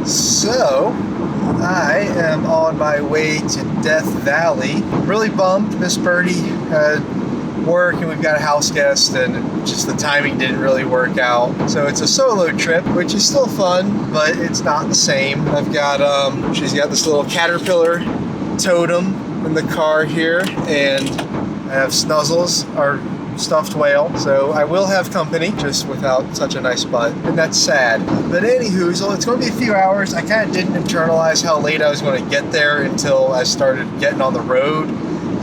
So, I am on my way to Death Valley. Really bummed. Miss Birdie had work and we've got a house guest and just the timing didn't really work out. So it's a solo trip, which is still fun, but it's not the same. I've got, she's got this little caterpillar totem in the car here, and I have Snuzzles, our stuffed whale, so I will have company, just without such a nice butt, and that's sad. But anywho, so it's going to be a few hours. I kind of didn't internalize how late I was going to get there until I started getting on the road.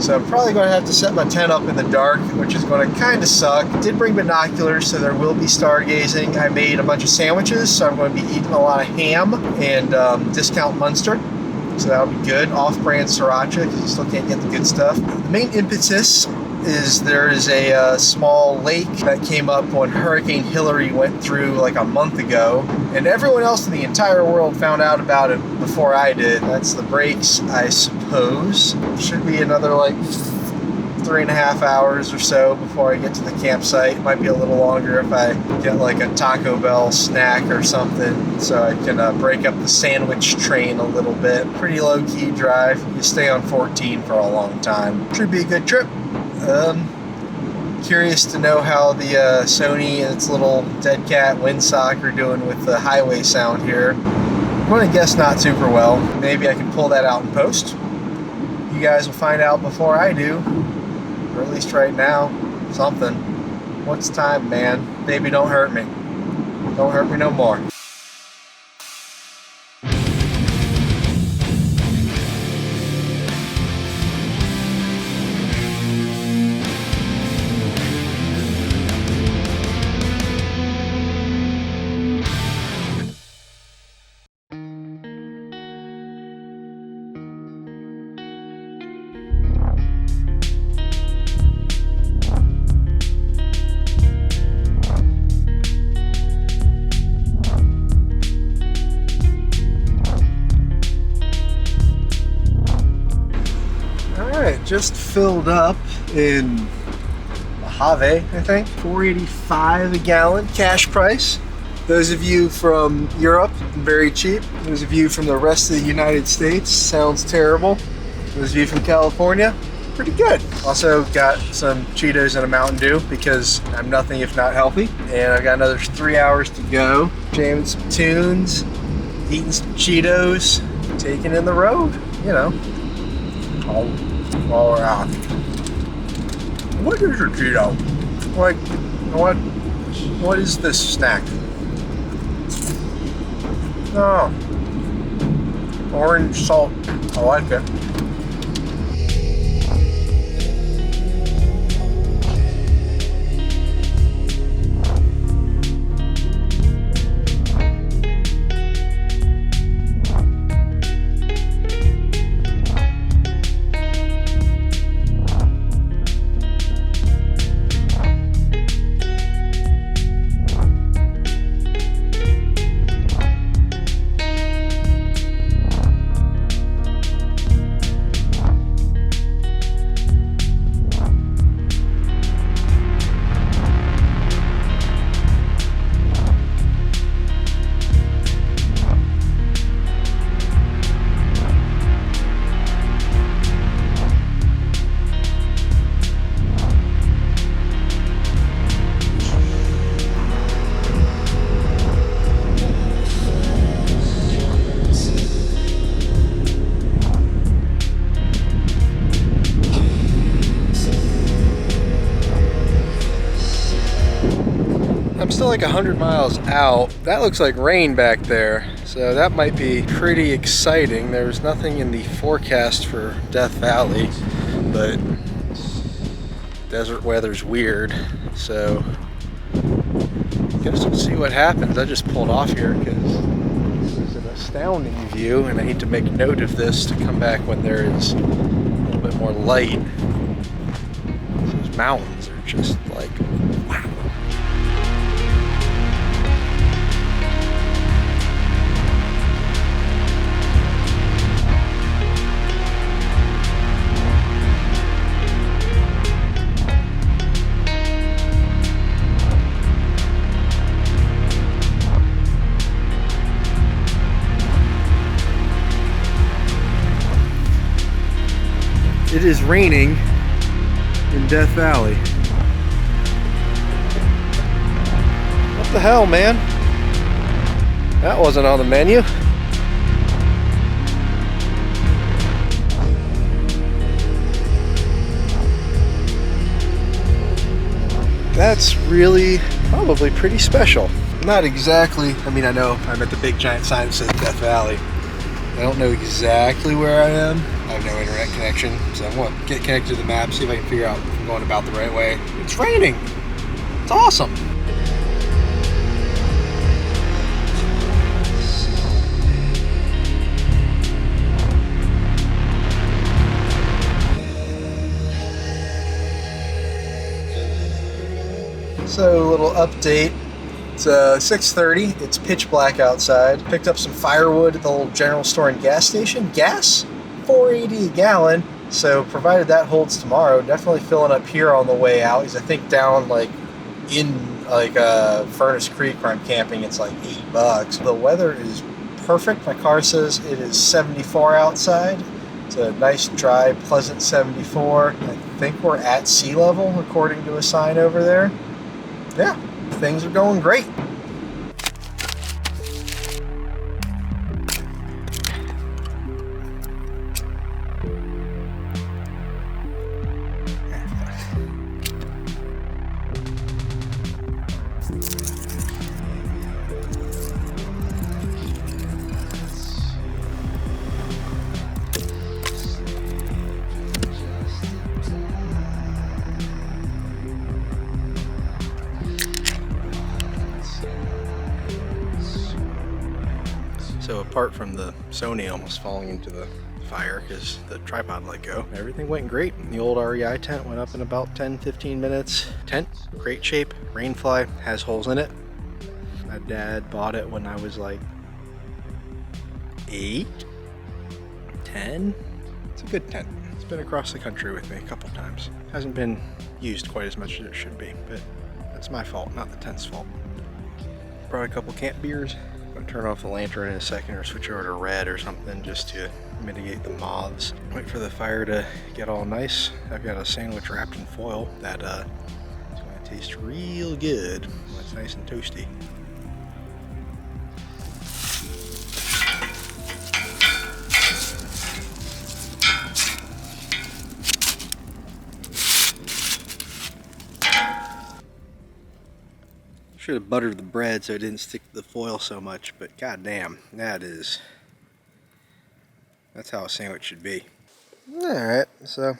So I'm probably going to have to set my tent up in the dark, which is going to kind of suck. Did bring binoculars, so there will be stargazing. I made a bunch of sandwiches, so I'm going to be eating a lot of ham and discount Munster. So that'll be good. Off-brand sriracha, because you still can't get the good stuff. The main impetus is there is a small lake that came up when Hurricane Hillary went through like a month ago, and everyone else in the entire world found out about it before I did. That's the breaks, I suppose. Should be another like 3.5 hours or so before I get to the campsite. It might be a little longer if I get like a Taco Bell snack or something, so I can break up the sandwich train a little bit. Pretty low-key drive. You stay on 14 for a long time. Should be a good trip. Curious to know how the Sony and its little dead cat windsock are doing with the highway sound here. I'm going to guess not super well. Maybe I can pull that out in post. You guys will find out before I do, or at least right now. Something. What's time, man? Baby, don't hurt me. Don't hurt me no more. Just filled up in Mojave, I think. $4.85 a gallon, cash price. Those of you from Europe, very cheap. Those of you from the rest of the United States, sounds terrible. Those of you from California, pretty good. Also got some Cheetos and a Mountain Dew because I'm nothing if not healthy. And I've got another 3 hours to go. Jamming some tunes, eating some Cheetos, taking in the road, you know. All around. What is your Cheeto? Like, what is this snack? Oh, orange salt. I like it. I'm still like 100 miles out. That looks like rain back there, so that might be pretty exciting. There's nothing in the forecast for Death Valley, but desert weather's weird, so I guess we'll see what happens. I just pulled off here because this is an astounding view, and I need to make note of this to come back when there is a little bit more light. Those mountains are just like, wow. is raining in Death Valley. What the hell, man? That wasn't on the menu. That's really probably pretty special. Not exactly, I mean, I know I'm at the big giant sign that says Death Valley. I don't know exactly where I am. I have no internet connection, so I'm going to get connected to the map, see if I can figure out if I'm going about the right way. It's raining. It's awesome. So, a little update. It's 6:30. It's pitch black outside. Picked up some firewood at the little general store and gas station. Gas, $4.80 a gallon. So, provided that holds tomorrow, definitely filling up here on the way out. Because I think down like in Furnace Creek where I'm camping, it's like $8. The weather is perfect. My car says it is 74 outside. It's a nice, dry, pleasant 74. I think we're at sea level according to a sign over there. Yeah, things are going great. So apart from the Sony almost falling into the fire because the tripod let go, everything went great. The old REI tent went up in about 10-15 minutes. Tent, great shape. Rainfly, has holes in it. My dad bought it when I was like 8, 10. It's a good tent. It's been across the country with me a couple times. Hasn't been used quite as much as it should be, but that's my fault, not the tent's fault. Brought a couple camp beers. I'm gonna turn off the lantern in a second or switch over to red or something just to mitigate the moths. Wait for the fire to get all nice. I've got a sandwich wrapped in foil that is gonna taste real good when it's nice and toasty. Should have buttered the bread so it didn't stick to the foil so much, but goddamn, that's how a sandwich should be. Alright, so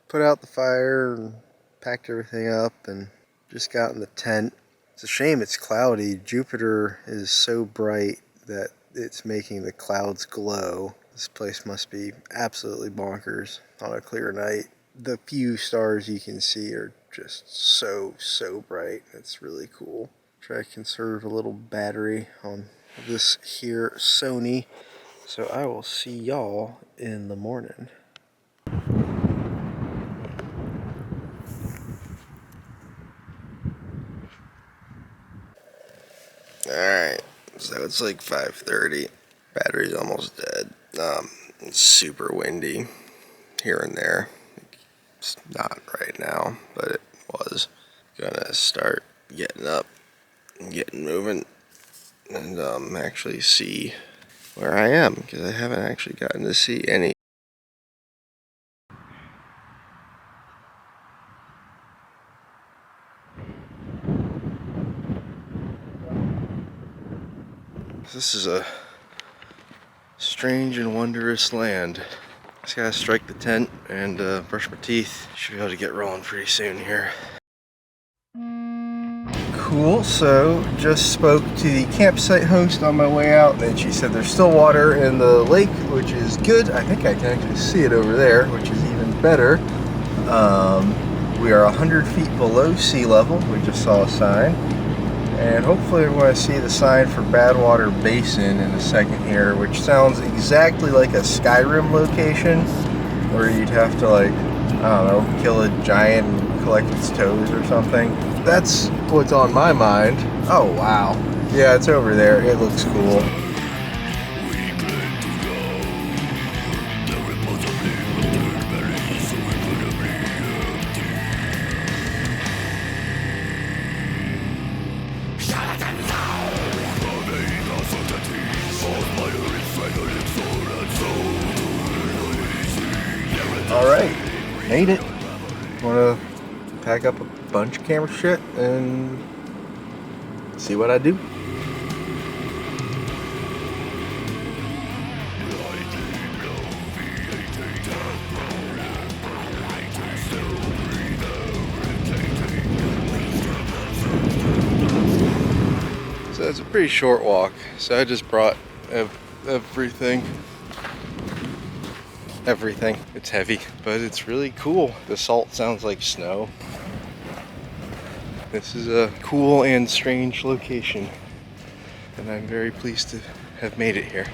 put out the fire and packed everything up and just got in the tent. It's a shame it's cloudy. Jupiter is so bright that it's making the clouds glow. This place must be absolutely bonkers on a clear night. The few stars you can see are just so bright. It's really cool. Try to conserve a little battery on this here Sony. So I will see y'all in the morning. Alright, so it's like 5:30. Battery's almost dead. It's super windy here and there. It's not right now, but it was. Gonna start getting up and getting moving and actually see where I am, because I haven't actually gotten to see any. This is a strange and wondrous land. Just gotta strike the tent and brush my teeth. Should be able to get rolling pretty soon here. Cool, so just spoke to the campsite host on my way out, and she said there's still water in the lake, which is good. I think I can actually see it over there, which is even better. We are 100 feet below sea level. We just saw a sign. And hopefully we're going to see the sign for Badwater Basin in a second here, which sounds exactly like a Skyrim location, where you'd have to, like, I don't know, kill a giant and collect its toes or something. That's what's on my mind. Oh, wow. Yeah, it's over there. It looks cool. All right, made it. Want to pack up a bunch of camera shit and see what I do. So it's a pretty short walk, so I just brought everything. It's heavy, but it's really cool. The salt sounds like snow. This is a cool and strange location, and I'm very pleased to have made it here.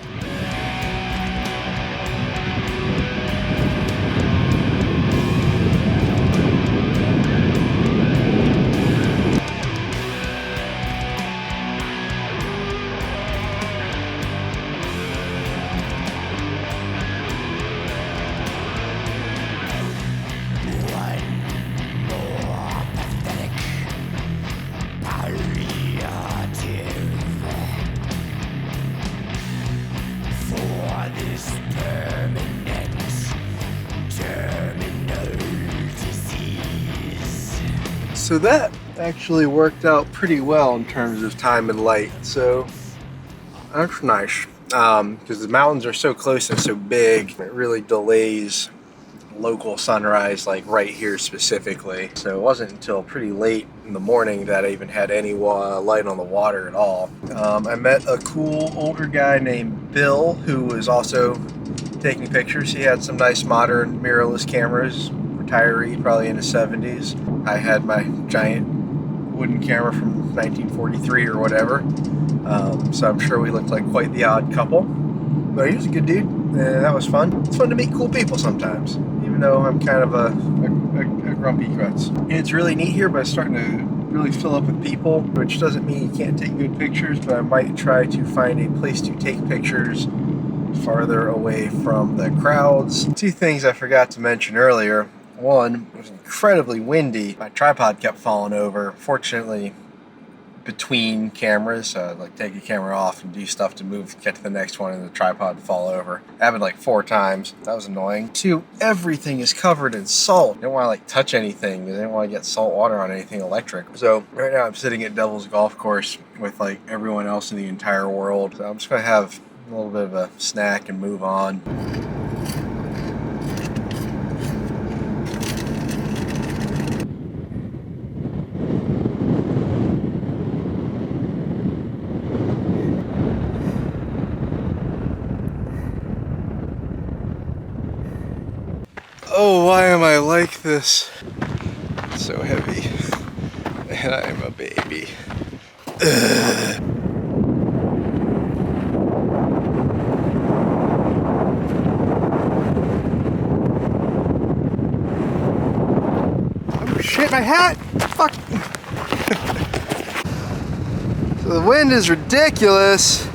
So that actually worked out pretty well in terms of time and light. So that's nice. Because the mountains are so close and so big, it really delays local sunrise, like right here specifically. So it wasn't until pretty late in the morning that I even had any light on the water at all. I met a cool older guy named Bill who was also taking pictures. He had some nice modern mirrorless cameras, retiree, probably in his 70s. I had my giant wooden camera from 1943 or whatever. So I'm sure we looked like quite the odd couple. But he was a good dude, and that was fun. It's fun to meet cool people sometimes, even though I'm kind of a grumpy klutz. It's really neat here, but it's starting to really fill up with people, which doesn't mean you can't take good pictures, but I might try to find a place to take pictures farther away from the crowds. Two things I forgot to mention earlier. One, it was incredibly windy. My tripod kept falling over. Fortunately, between cameras, like take a camera off and do stuff to move, get to the next one, and the tripod would fall over. Happened like 4 times. That was annoying. 2, everything is covered in salt. I didn't want to like touch anything because I didn't want to get salt water on anything electric. So right now I'm sitting at Devil's Golf Course with like everyone else in the entire world. So I'm just gonna have a little bit of a snack and move on. Oh, why am I like this? It's so heavy. And I am a baby. Ugh. Oh shit, my hat! Fuck! So the wind is ridiculous.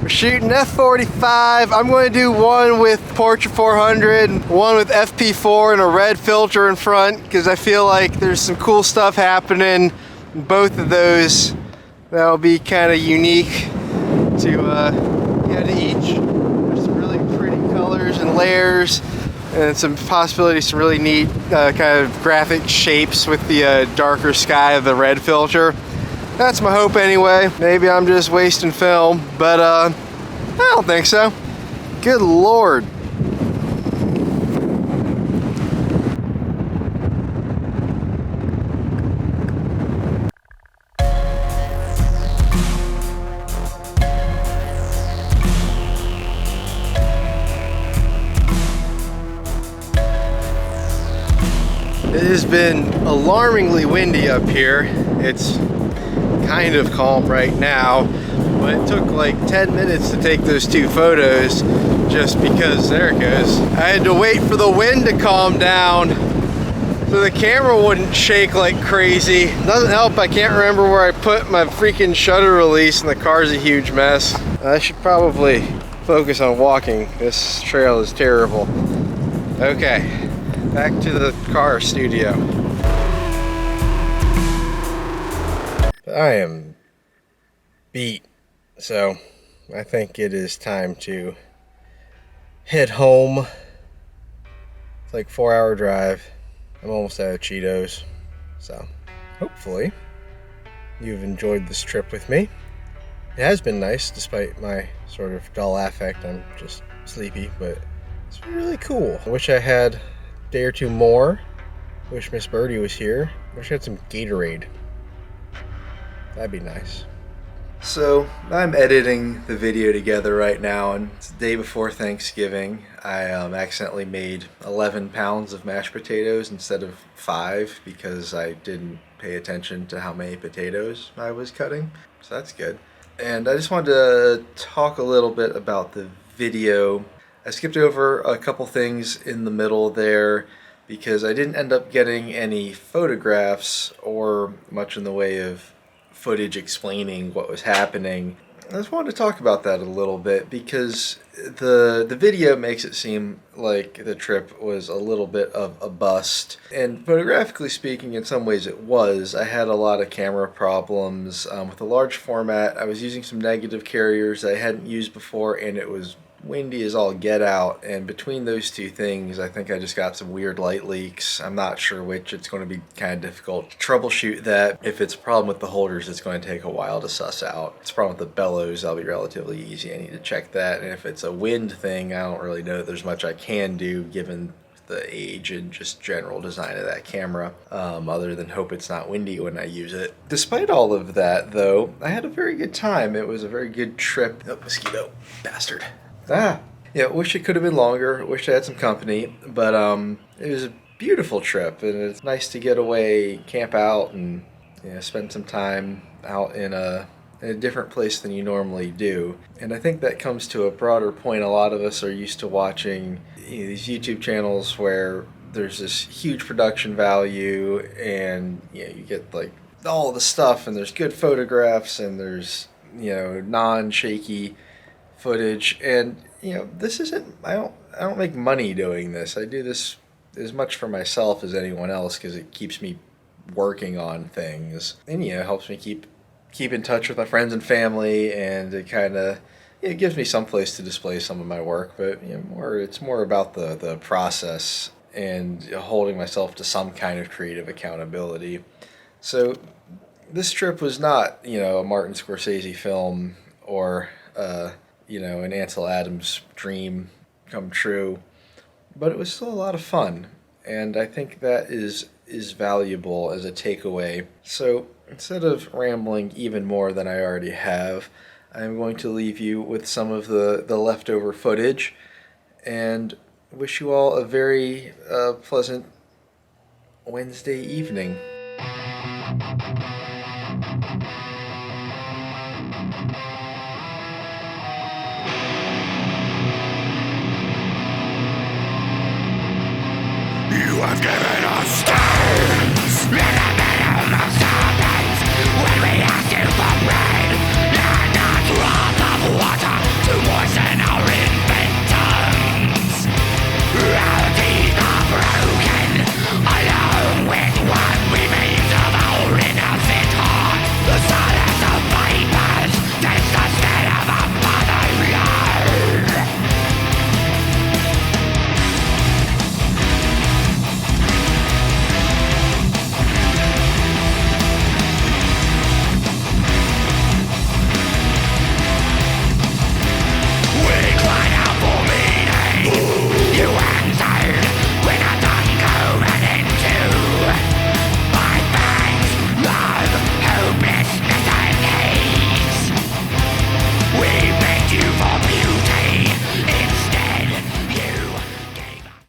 We're shooting f/45. I'm going to do one with Portrait 400, one with FP4 and a red filter in front, because I feel like there's some cool stuff happening in both of those that'll be kind of unique to each. There's some really pretty colors and layers, and some possibilities, some really neat kind of graphic shapes with the darker sky of the red filter. That's my hope anyway. Maybe I'm just wasting film, but I don't think so. Good Lord. It has been alarmingly windy up here. It's kind of calm right now, but it took like 10 minutes to take those 2 photos just because, there it goes. I had to wait for the wind to calm down so the camera wouldn't shake like crazy. Doesn't help, I can't remember where I put my freaking shutter release and the car's a huge mess. I should probably focus on walking. This trail is terrible. Okay, back to the car studio. I am beat, so I think it is time to head home It's like 4-hour drive. I'm almost out of Cheetos. So, hopefully, you've enjoyed this trip with me. It has been nice, despite my sort of dull affect. I'm just sleepy, but it's been really cool. I wish I had a day or two more. Wish Miss Birdie was here. Wish I had some Gatorade. That'd be nice. So, I'm editing the video together right now, and it's the day before Thanksgiving. I accidentally made 11 pounds of mashed potatoes instead of 5 because I didn't pay attention to how many potatoes I was cutting. So that's good. And I just wanted to talk a little bit about the video. I skipped over a couple things in the middle there because I didn't end up getting any photographs or much in the way of footage explaining what was happening. I just wanted to talk about that a little bit because the video makes it seem like the trip was a little bit of a bust, and photographically speaking, in some ways it was. I had a lot of camera problems with a large format. I was using some negative carriers I hadn't used before, and it was windy as all get out, and between those two things I think I just got some weird light leaks. I'm not sure which. It's going to be kind of difficult to troubleshoot that. If it's a problem with the holders, it's going to take a while to suss out. If it's a problem with the bellows, that'll be relatively easy. I need to check that. And if it's a wind thing, I don't really know that there's much I can do given the age and just general design of that camera, other than hope it's not windy when I use it. Despite all of that though, I had a very good time. It was a very good trip. Oh, mosquito bastard. Yeah, wish it could have been longer. Wish I had some company, but it was a beautiful trip, and it's nice to get away, camp out, and spend some time out in a different place than you normally do. And I think that comes to a broader point. A lot of us are used to watching these YouTube channels where there's this huge production value, and you get like all the stuff, and there's good photographs, and there's non-shaky footage, and this isn't. I don't make money doing this. I do this as much for myself as anyone else because it keeps me working on things, and helps me keep in touch with my friends and family, and it kind of it gives me some place to display some of my work. But it's more about the process and holding myself to some kind of creative accountability. So this trip was not a Martin Scorsese film or an Ansel Adams dream come true, but it was still a lot of fun, and I think that is valuable as a takeaway. So instead of rambling even more than I already have, I'm going to leave you with some of the leftover footage, and wish you all a very pleasant Wednesday evening. You have given us stars in the middle of the when we asked you for bread.